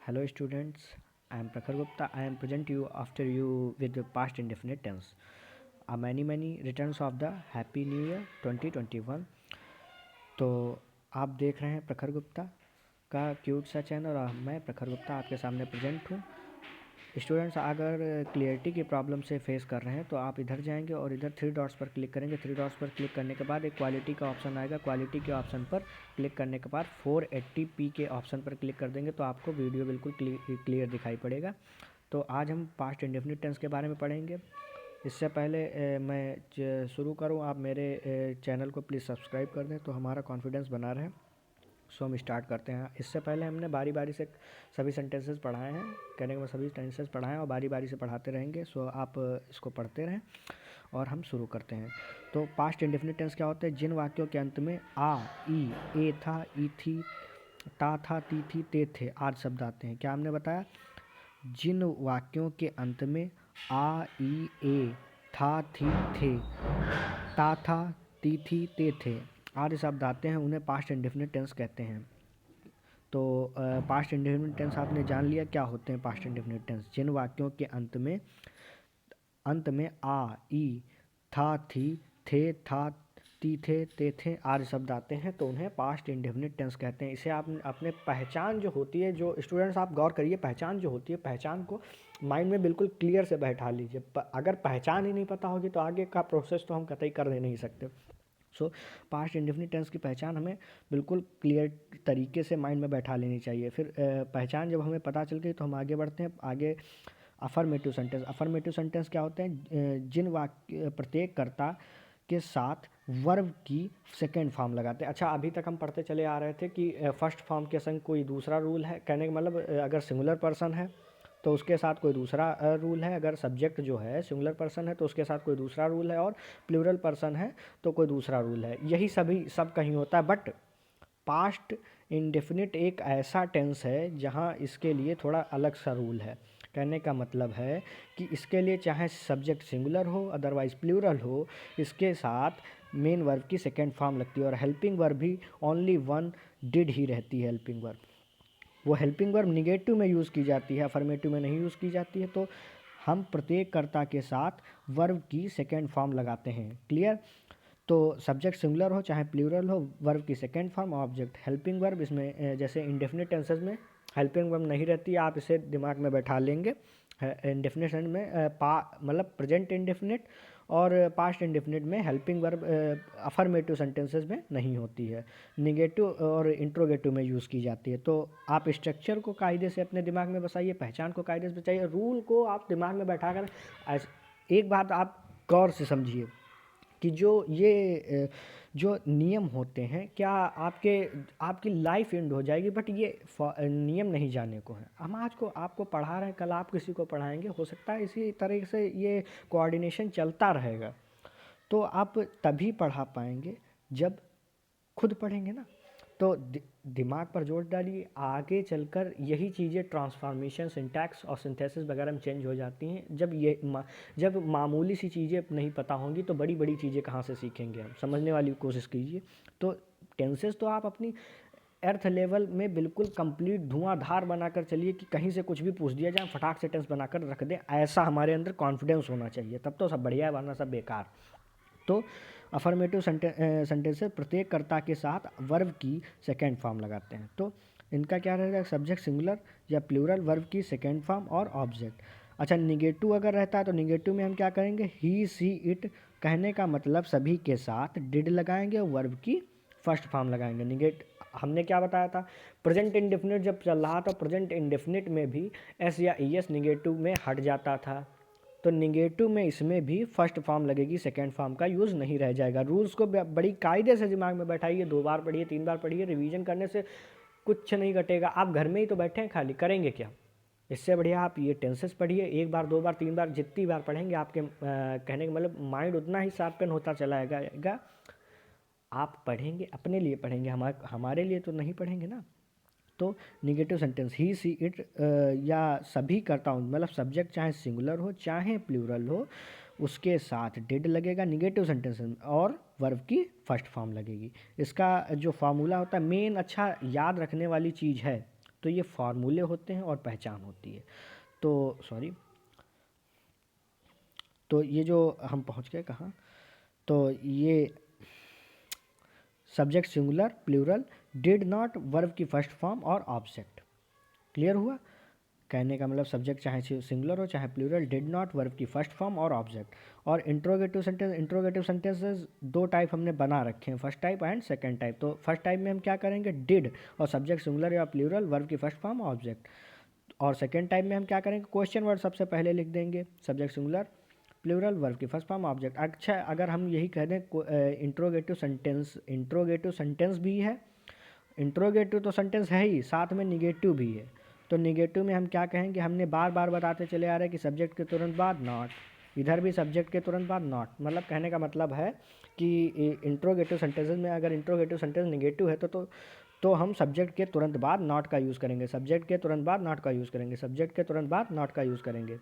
Hello students, I am Prakhar Gupta. I am present you after you with the past indefinite tense. A many returns of the Happy New Year 2021. तो आप देख रहे हैं प्रखर गुप्ता का cute सा channel और मैं प्रखर गुप्ता आपके सामने प्रेजेंट हूँ। स्टूडेंट्स अगर क्लियरिटी की प्रॉब्लम से फेस कर रहे हैं तो आप इधर जाएंगे और इधर 3 डॉट्स पर क्लिक करेंगे। 3 डॉट्स पर क्लिक करने के बाद एक क्वालिटी का ऑप्शन आएगा। क्वालिटी के ऑप्शन पर क्लिक करने के बाद 480p के ऑप्शन पर क्लिक कर देंगे तो आपको वीडियो बिल्कुल क्लियर दिखाई पड़ेगा। तो आज हम पास्ट इंडेफिनिट टेंस के बारे में पढ़ेंगे। इससे पहले मैं शुरू करूं, आप मेरे चैनल को प्लीज़ सब्सक्राइब कर दें तो हमारा कॉन्फिडेंस बना रहे। सो हम स्टार्ट करते हैं। इससे पहले हमने बारी बारी से सभी सेंटेंसेस पढ़ाए हैं, कहने के बाद सभी सेंटेंसेस पढ़ाए हैं और बारी बारी से पढ़ाते रहेंगे। सो आप इसको पढ़ते रहें और हम शुरू करते हैं। तो पास्ट इंडेफिनिट टेंस क्या होते हैं? जिन वाक्यों के अंत में आ, ई, ए था, ई थी, ता था, ती थी, ते थे आदि शब्द आते हैं। क्या हमने बताया? जिन वाक्यों के अंत में आ, ई, ए, था, थी, थे, ता था, ती थी, ते थे आदि शब्द आते हैं उन्हें पास्ट इंडेफिनिट टेंस कहते हैं। तो पास्ट इंडेफिनिट टेंस आपने जान लिया क्या होते हैं पास्ट इंडेफिनिट टेंस। जिन वाक्यों के अंत में आ, ई, था, थी, थे, था, ती थे, ते थे आदि शब्द आते हैं तो उन्हें पास्ट इंडेफिनिट टेंस कहते हैं। इसे आप अपने पहचान जो होती है, जो स्टूडेंट्स आप गौर करिए, पहचान जो होती है, पहचान को माइंड में बिल्कुल क्लियर से बैठा लीजिए। अगर पहचान ही नहीं पता होगी तो आगे का प्रोसेस तो हम कतई कर नहीं सकते। सो पास्ट इंडेफिनिट टेंस की पहचान हमें बिल्कुल क्लियर तरीके से माइंड में बैठा लेनी चाहिए। फिर पहचान जब हमें पता चल गई तो हम आगे बढ़ते हैं। आगे अफर्मेटिव सेंटेंस। अफर्मेटिव सेंटेंस क्या होते हैं? जिन वाक्य प्रत्येक कर्ता के साथ वर्ब की सेकेंड फॉर्म लगाते हैं। अच्छा, अभी तक हम पढ़ते चले आ रहे थे कि फर्स्ट फॉर्म के संग कोई दूसरा रूल है। कहने का मतलब अगर सिंगुलर पर्सन है तो उसके साथ कोई दूसरा रूल है, अगर सब्जेक्ट जो है सिंगुलर पर्सन है तो उसके साथ कोई दूसरा रूल है, और प्लूरल पर्सन है तो कोई दूसरा रूल है। यही सब कहीं होता है। बट पास्ट इंडेफिनिट एक ऐसा टेंस है जहाँ इसके लिए थोड़ा अलग सा रूल है। कहने का मतलब है कि इसके लिए चाहे सब्जेक्ट सिंगुलर हो अदरवाइज प्लूरल हो, इसके साथ मेन वर्ब की सेकेंड फॉर्म लगती है और हेल्पिंग वर्ब भी ओनली वन डिड ही रहती है। हेल्पिंग वर्ब, वो हेल्पिंग वर्ब निगेटिव में यूज़ की जाती है, अफर्मेटिव में नहीं यूज़ की जाती है। तो हम प्रत्येक कर्ता के साथ वर्ब की सेकेंड फॉर्म लगाते हैं। क्लियर? तो सब्जेक्ट सिंगुलर हो चाहे प्लूरल हो, वर्ब की second form object helping verb. इसमें जैसे इंडेफिनिट टेंसेस में हेल्पिंग वर्ब नहीं रहती है, आप इसे दिमाग में बैठा लेंगे। इंडेफिनिट में मतलब प्रेजेंट इंडेफिनिट और पास्ट इंडेफिनिट में हेल्पिंग वर्ब अफर्मेटिव सेंटेंसेस में नहीं होती है, निगेटिव और इंट्रोगेटिव में यूज़ की जाती है। तो आप स्ट्रक्चर को कायदे से अपने दिमाग में बसाइए, पहचान को कायदे से बचाइए, रूल को आप दिमाग में बैठा कर एक बात आप गौर से समझिए कि जो नियम होते हैं, क्या आपकी लाइफ एंड हो जाएगी, बट ये नियम नहीं जाने को है। हम आज को आपको पढ़ा रहे हैं, कल आप किसी को पढ़ाएंगे, हो सकता है इसी तरह से ये कोऑर्डिनेशन चलता रहेगा। तो आप तभी पढ़ा पाएंगे जब खुद पढ़ेंगे ना। तो दिमाग पर जोर डालिए, आगे चलकर यही चीज़ें ट्रांसफॉर्मेशन, सिंटैक्स और सिंथेसिस वगैरह में चेंज हो जाती हैं। जब मामूली सी चीज़ें नहीं पता होंगी तो बड़ी बड़ी चीज़ें कहाँ से सीखेंगे हम। समझने वाली कोशिश कीजिए। तो टेंसेस तो आप अपनी अर्थ लेवल में बिल्कुल कंप्लीट धुआंधार बनाकर चलिए कि कहीं से कुछ भी पूछ दिया जाए फटाक से टेंस बनाकर रख दें, ऐसा हमारे अंदर कॉन्फिडेंस होना चाहिए, तब तो सब बढ़िया है, वरना सब बेकार। तो अफर्मेटिव सेंटेंसेस प्रत्येक कर्ता के साथ वर्ब की सेकेंड फॉर्म लगाते हैं। तो इनका क्या रहेगा? सब्जेक्ट सिंगुलर या प्लूरल, वर्ब की सेकेंड फॉर्म और ऑब्जेक्ट। अच्छा, निगेटिव अगर रहता है तो निगेटिव में हम क्या करेंगे? ही, सी, इट। कहने का मतलब सभी के साथ डिड लगाएंगे और वर्ब की फर्स्ट फॉर्म लगाएंगे। हमने क्या बताया था? प्रेजेंट इंडेफिनिट जब चल रहा था, प्रेजेंट इंडेफिनिट में भी एस या ई एस निगेटिव में हट जाता था, तो निगेटिव में इसमें भी फर्स्ट फॉर्म लगेगी, सेकेंड फॉर्म का यूज़ नहीं रह जाएगा। रूल्स को बड़ी कायदे से दिमाग में बैठाइए, 2 बार पढ़िए, 3 बार पढ़िए। रिवीजन करने से कुछ नहीं घटेगा। आप घर में ही तो बैठे हैं खाली, करेंगे क्या? इससे बढ़िया आप ये टेंसेस पढ़िए, 1 बार 2 बार 3 बार, जितनी बार पढ़ेंगे आपके कहने का मतलब माइंड उतना ही शार्पन होता चला जाएगा। आप पढ़ेंगे अपने लिए पढ़ेंगे, हमारे लिए तो नहीं पढ़ेंगे ना। तो negative sentence he, C, it या सभी करता हूँ, मतलब सब्जेक्ट चाहे सिंगुलर हो चाहे प्लूरल हो, उसके साथ डिड लगेगा निगेटिव सेंटेंस में और वर्ब की फर्स्ट फॉर्म लगेगी। इसका जो फार्मूला होता है मेन, अच्छा याद रखने वाली चीज़ है तो ये फार्मूले होते हैं और पहचान होती है। तो सॉरी, तो ये जो हम पहुंच गए कहाँ, तो ये subject singular plural did not verb की फर्स्ट फॉर्म और ऑब्जेक्ट। क्लियर हुआ? कहने का मतलब सब्जेक्ट चाहे सिंगुलर हो चाहे प्लूरल, डिड नॉट वर्ब की फर्स्ट फॉर्म और ऑब्जेक्ट। और इंट्रोगेटिव सेंटेंसेस दो टाइप हमने बना रखे हैं, first type and second type. तो फर्स्ट टाइप में हम क्या करेंगे, डिड और सब्जेक्ट सिंगुलर या प्लूरल, वर्ब की फर्स्ट फॉर्म ऑब्जेक्ट। और सेकंड टाइप में हम क्या करेंगे, क्वेश्चन वर्ड सबसे पहले लिख देंगे, सब्जेक्ट सिंगुलर प्लूरल, वर्ब की फर्स्ट फॉर्म ऑब्जेक्ट। अच्छा, अगर हम यही कह दें इंट्रोगेटिव सेंटेंस भी है, इंट्रोगेटिव तो सेंटेंस है ही, साथ में निगेटिव भी है। तो निगेटिव में हम क्या कहेंगे, हमने बार बार बताते चले आ रहे हैं कि सब्जेक्ट के तुरंत बाद नॉट, इधर भी सब्जेक्ट के तुरंत बाद नॉट। मतलब कहने का मतलब है कि इंट्रोगेटिव सेंटेंसेस में अगर इंट्रोगेटिव सेंटेंस निगेटिव है तो हम सब्जेक्ट के तुरंत बाद नॉट का यूज़ करेंगे, सब्जेक्ट के तुरंत बाद नॉट का यूज़ करेंगे, सब्जेक्ट के तुरंत बाद नॉट का यूज़ करेंगे।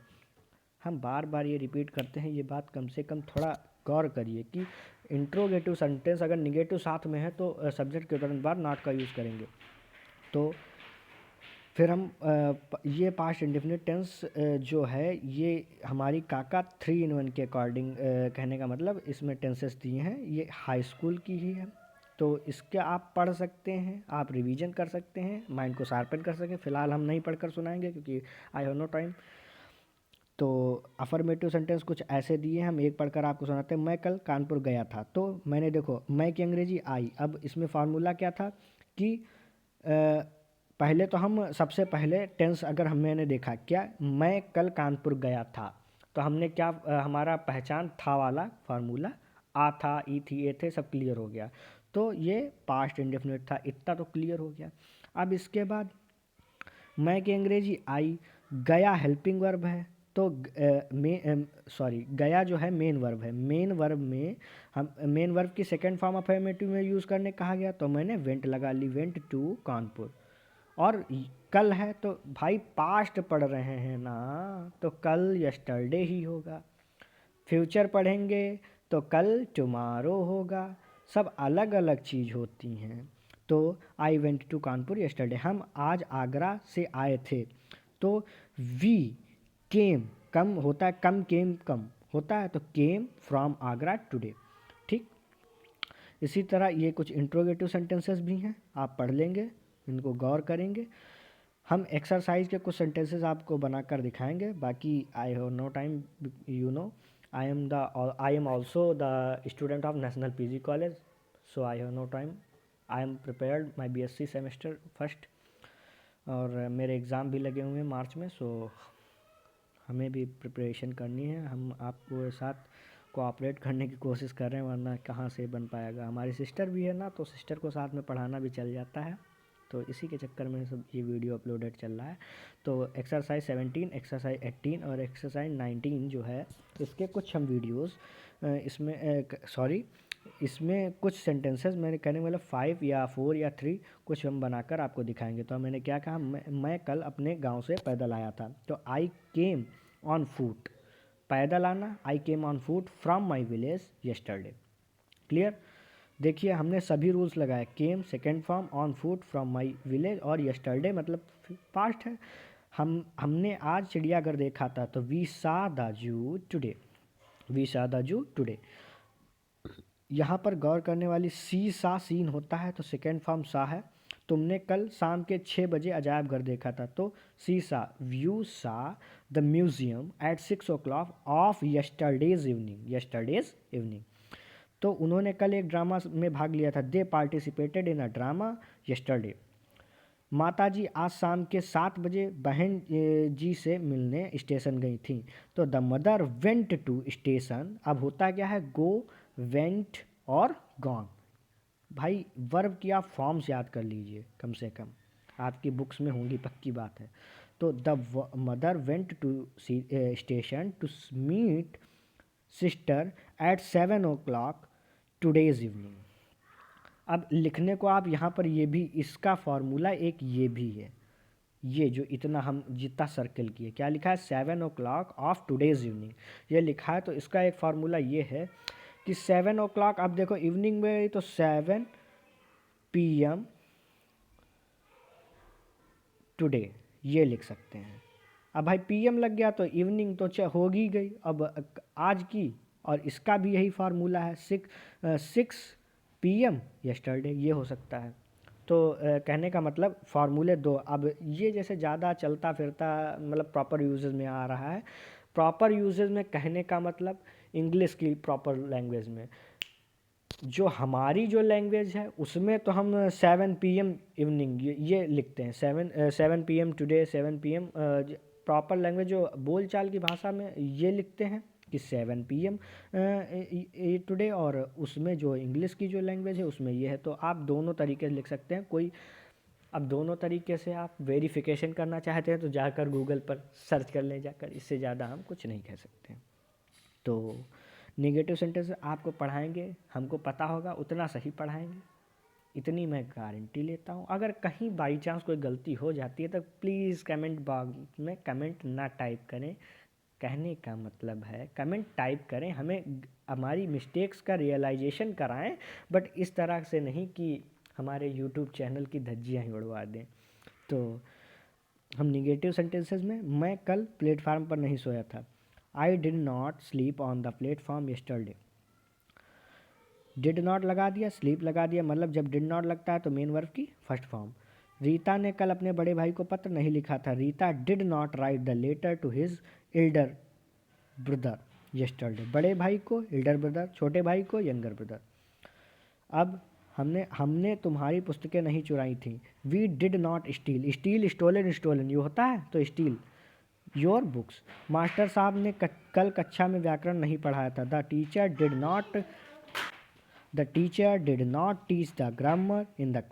हम बार बार ये रिपीट करते हैं, ये बात कम से कम थोड़ा गौर करिए कि इंट्रोगेटिव सेंटेंस अगर निगेटिव साथ में है तो सब्जेक्ट के तुरंत बाद नॉट का यूज़ करेंगे। तो फिर हम ये पास्ट इंडेफिनिट टेंस जो है ये हमारी काका 3 in 1 के अकॉर्डिंग, कहने का मतलब इसमें टेंसेस दिए हैं, ये हाई स्कूल की ही है। तो इसके आप पढ़ सकते हैं, आप रिवीजन कर सकते हैं, माइंड को शार्पन कर सकें। फ़िलहाल हम नहीं पढ़कर सुनाएंगे क्योंकि आई हैव नो टाइम। तो अफर्मेटिव सेंटेंस कुछ ऐसे दिए हैं, हम एक पढ़कर आपको सुनाते हैं। मैं कल कानपुर गया था, तो मैंने देखो मैं की अंग्रेजी आई। अब इसमें फार्मूला क्या था कि पहले तो हम सबसे पहले टेंस अगर मैंने देखा क्या, मैं कल कानपुर गया था, तो हमने क्या हमारा पहचान था वाला फार्मूला, आ था, ई थी, ए थे, सब क्लियर हो गया। तो ये पास्ट इंडेफिनिट था, इतना तो क्लियर हो गया। अब इसके बाद मैं की अंग्रेजी आई, गया हेल्पिंग वर्ब है, तो गया जो है मेन वर्ब है। मेन वर्ब में हम मेन वर्ब की सेकंड फॉर्म अफर्मेटिव में यूज़ करने कहा गया, तो मैंने वेंट लगा ली, वेंट टू कानपुर। और कल है तो भाई पास्ट पढ़ रहे हैं ना, तो कल यस्टरडे ही होगा। फ्यूचर पढ़ेंगे तो कल टुमारो होगा। सब अलग अलग चीज़ होती हैं। तो I went to Kanpur yesterday, हम आज आगरा से आए थे। तो वी केम, कम होता है, कम केम कम होता है, तो केम फ्रॉम आगरा टुडे। ठीक, इसी तरह ये कुछ इंट्रोगेटिव सेंटेंसेस भी हैं, आप पढ़ लेंगे, इनको गौर करेंगे। हम एक्सरसाइज के कुछ सेंटेंसेस आपको बनाकर दिखाएंगे, बाकी I have no time, you know I am also the student of national PG college, so I have no time. I am prepared my BSc semester first, और मेरे एग्ज़ाम भी लगे हुए हैं मार्च में, सो हमें भी प्रिपरेशन करनी है। हम आपको साथ कोऑपरेट करने की कोशिश कर रहे हैं, वरना कहाँ से बन पाएगा। हमारी सिस्टर भी है ना, तो सिस्टर को साथ में पढ़ाना भी चल जाता है, तो इसी के चक्कर में सब ये वीडियो अपलोडेड चल रहा है। तो एक्सरसाइज 17, एक्सरसाइज 18 और एक्सरसाइज 19 जो है, इसके कुछ हम वीडियोस इसमें कुछ सेंटेंसेस, मैंने कहने वाला 5 या 4 या 3 कुछ हम बनाकर आपको दिखाएंगे। तो मैंने क्या कहा, मैं कल अपने गांव से पैदल आया था, तो आई केम ऑन फूट, पैदल आना, I came on foot from my village yesterday. Clear? देखिए हमने सभी रूल्स लगाए, came second form, on foot, from my village, और यस्टरडे मतलब पास्ट है। हमने आज चिड़ियाघर देखा था, तो we saw the zoo today, we saw the zoo today. यहाँ पर गौर करने वाली सी सा सीन होता है, तो सेकेंड फॉर्म सा है। तुमने कल शाम के 6 बजे अजायब घर देखा था, तो सी saw, view saw the museum at 6 o'clock of yesterday's evening, yesterday's evening. तो उन्होंने कल एक ड्रामा में भाग लिया था, they participated in a drama yesterday. माता जी आज शाम के 7 बजे बहन जी से मिलने स्टेशन गई थी, तो the mother went to station. अब होता क्या है, गो, वेंट और गॉन। भाई वर्ब की आप फॉर्म्स याद कर लीजिए, कम से कम आपकी बुक्स में होंगी, पक्की बात है। तो the mother went to station to meet sister eight 7 o'clock today's evening. अब लिखने को आप यहाँ पर ये भी, इसका फॉर्मूला एक ये भी है, ये जो इतना हम जितना सर्कल किए, क्या लिखा है, 7 o'clock ऑफ टुडेज इवनिंग, ये लिखा है। तो इसका एक फार्मूला ये है कि 7 o'clock, अब देखो इवनिंग में तो 7 PM टुडे, ये लिख सकते हैं। अब भाई पीएम लग गया तो इवनिंग तो होगी गई। अब आज की, और इसका भी यही फार्मूला है, 6 PM यस्टरडे, ये हो सकता है। तो कहने का मतलब फार्मूले दो। अब ये जैसे ज़्यादा चलता फिरता मतलब प्रॉपर यूजेज में आ रहा है। प्रॉपर यूजेज में कहने का मतलब इंग्लिश की प्रॉपर लैंग्वेज में, जो हमारी जो लैंग्वेज है उसमें तो हम 7 PM इवनिंग ये लिखते हैं, 7 PM today, 7 PM। Proper language जो बोलचाल की भाषा में ये लिखते हैं कि 7 PM टुडे, और उसमें जो इंग्लिश की जो लैंग्वेज है उसमें ये है। तो आप दोनों तरीके से लिख सकते हैं। कोई अब दोनों तरीके से आप वेरिफिकेशन करना चाहते हैं तो जाकर गूगल पर सर्च कर लें जाकर, इससे ज़्यादा हम कुछ नहीं कह सकते हैं। तो नेगेटिव सेंटेंस आपको पढ़ाएंगे, हमको पता होगा उतना सही पढ़ाएंगे, इतनी मैं गारंटी लेता हूँ। अगर कहीं बाई चांस कोई गलती हो जाती है तो प्लीज़ कमेंट बॉक्स में कमेंट ना टाइप करें। कहने का मतलब है कमेंट टाइप करें, हमें हमारी मिस्टेक्स का रियलाइजेशन कराएं, बट इस तरह से नहीं कि हमारे यूट्यूब चैनल की धज्जियाँ ही उड़वा दें। तो हम निगेटिव सेंटेंसेस में, मैं कल प्लेटफार्म पर नहीं सोया था। I did not sleep on the platform yesterday. Did not लगा दिया, स्लीप लगा दिया, मतलब जब डिड नॉट लगता है तो मेन वर्ब की फर्स्ट फॉर्म। रीता ने कल अपने बड़े भाई को पत्र नहीं लिखा था। Rita did not right the letter to his Elder brother yesterday. बड़े भाई को एल्डर ब्रदर, छोटे भाई को यंगर ब्रदर। अब हमने तुम्हारी पुस्तकें नहीं चुराई थी। We did not steel, steel stolen, stolen ये होता है तो स्टील योर बुक्स। मास्टर साहब ने कल कक्षा में व्याकरण नहीं पढ़ाया था। The teacher did not teach the grammar in the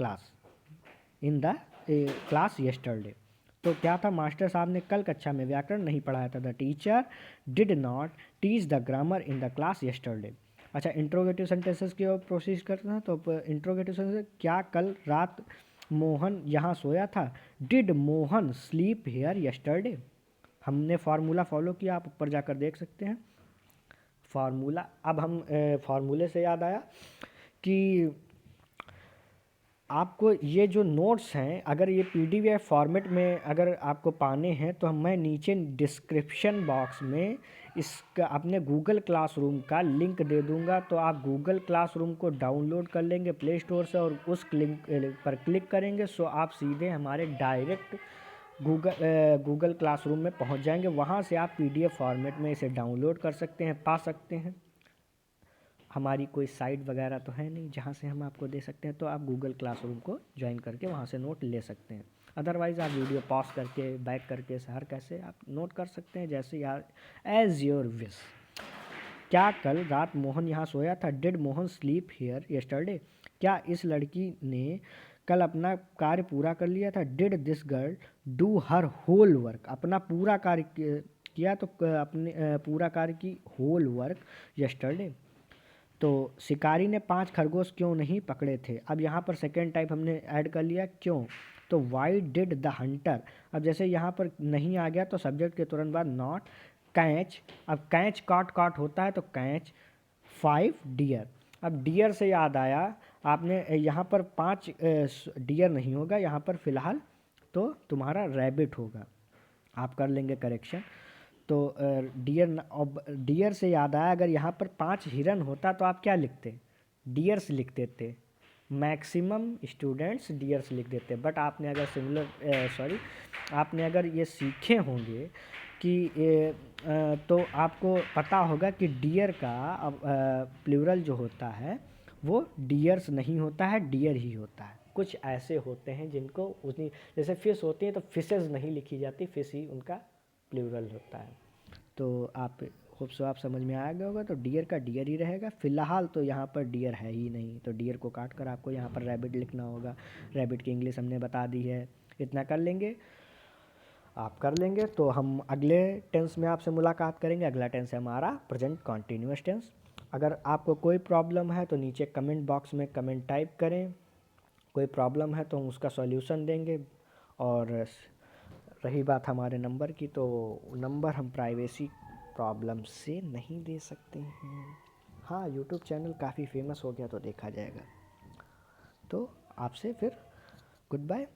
class yesterday. तो क्या था, मास्टर साहब ने कल कक्षा में व्याकरण नहीं पढ़ाया था। The teacher did not teach the grammar in the class yesterday. अच्छा, इंट्रोगेटिव सेंटेंसेस की ओर प्रोसीड करते हैं। तो इंट्रोगेटिव सेंटेंस, क्या कल रात मोहन यहाँ सोया था। Did Mohan sleep hair yesterday. हमने फार्मूला फॉलो किया, आप ऊपर जाकर देख सकते हैं फार्मूला। अब हम फार्मूले से याद आया कि आपको ये जो नोट्स हैं, अगर ये PDF फॉर्मेट में अगर आपको पाने हैं तो मैं नीचे डिस्क्रिप्शन बॉक्स में इसका अपने गूगल क्लासरूम का लिंक दे दूंगा। तो आप गूगल क्लासरूम को डाउनलोड कर लेंगे प्ले स्टोर से और उस लिंक पर क्लिक करेंगे, सो आप सीधे हमारे डायरेक्ट गूगल क्लासरूम में पहुंच जाएंगे। वहां से आप PDF फॉर्मेट में इसे डाउनलोड कर सकते हैं, पा सकते हैं। हमारी कोई साइट वगैरह तो है नहीं जहाँ से हम आपको दे सकते हैं, तो आप गूगल क्लासरूम को ज्वाइन करके वहाँ से नोट ले सकते हैं। अदरवाइज़ आप वीडियो पॉज करके बैक करके हर कैसे आप नोट कर सकते हैं, जैसे यार एज योर विश। क्या कल रात मोहन यहाँ सोया था। Did Mohan sleep here yesterday. क्या इस लड़की ने कल अपना कार्य पूरा कर लिया था। Did this girl do her whole work. अपना पूरा कार्य किया तो अपने पूरा कार्य की होल वर्क यस्टरडे। तो शिकारी ने 5 खरगोश क्यों नहीं पकड़े थे। अब यहाँ पर सेकेंड टाइप हमने ऐड कर लिया क्यों। तो वाई डिड द हंटर। अब जैसे यहाँ पर नहीं आ गया तो सब्जेक्ट के तुरंत बाद नॉट कैच। अब कैच काट काट होता है तो कैच 5 डियर। अब डियर से याद आया, आपने यहाँ पर 5 डियर नहीं होगा, यहाँ पर फिलहाल तो तुम्हारा रैबिट होगा, आप कर लेंगे करेक्शन। तो डियर से याद आया, अगर यहाँ पर 5 हिरन होता तो आप क्या लिखते, डियर्स लिख देते। मैक्सिमम स्टूडेंट्स डियर्स लिख देते। बट आपने अगर आपने अगर ये सीखे होंगे कि तो आपको पता होगा कि डियर का प्लूरल जो होता है वो डियर्स नहीं होता है, डियर ही होता है। कुछ ऐसे होते हैं जिनको उतनी, जैसे फिश होती है तो फिशेज नहीं लिखी जाती, फिश ही उनका प्लूरल होता है। तो आप होप सो आप समझ में आ गया होगा। तो डियर का डियर ही रहेगा। फिलहाल तो यहाँ पर डियर है ही नहीं, तो डियर को काट कर आपको यहाँ पर रैबिट लिखना होगा। रैबिट की इंग्लिश हमने बता दी है, इतना कर लेंगे, आप कर लेंगे। तो हम अगले टेंस में आपसे मुलाकात करेंगे। अगला टेंस है हमारा प्रेजेंट कॉन्टीन्यूअस टेंस। अगर आपको कोई प्रॉब्लम है तो नीचे कमेंट बॉक्स में कमेंट टाइप करें। कोई प्रॉब्लम है तो हम उसका सॉल्यूशन देंगे। और रही बात हमारे नंबर की, तो नंबर हम प्राइवेसी प्रॉब्लम से नहीं दे सकते हैं। हाँ, यूट्यूब चैनल काफ़ी फेमस हो गया तो देखा जाएगा। तो आपसे फिर गुड बाय।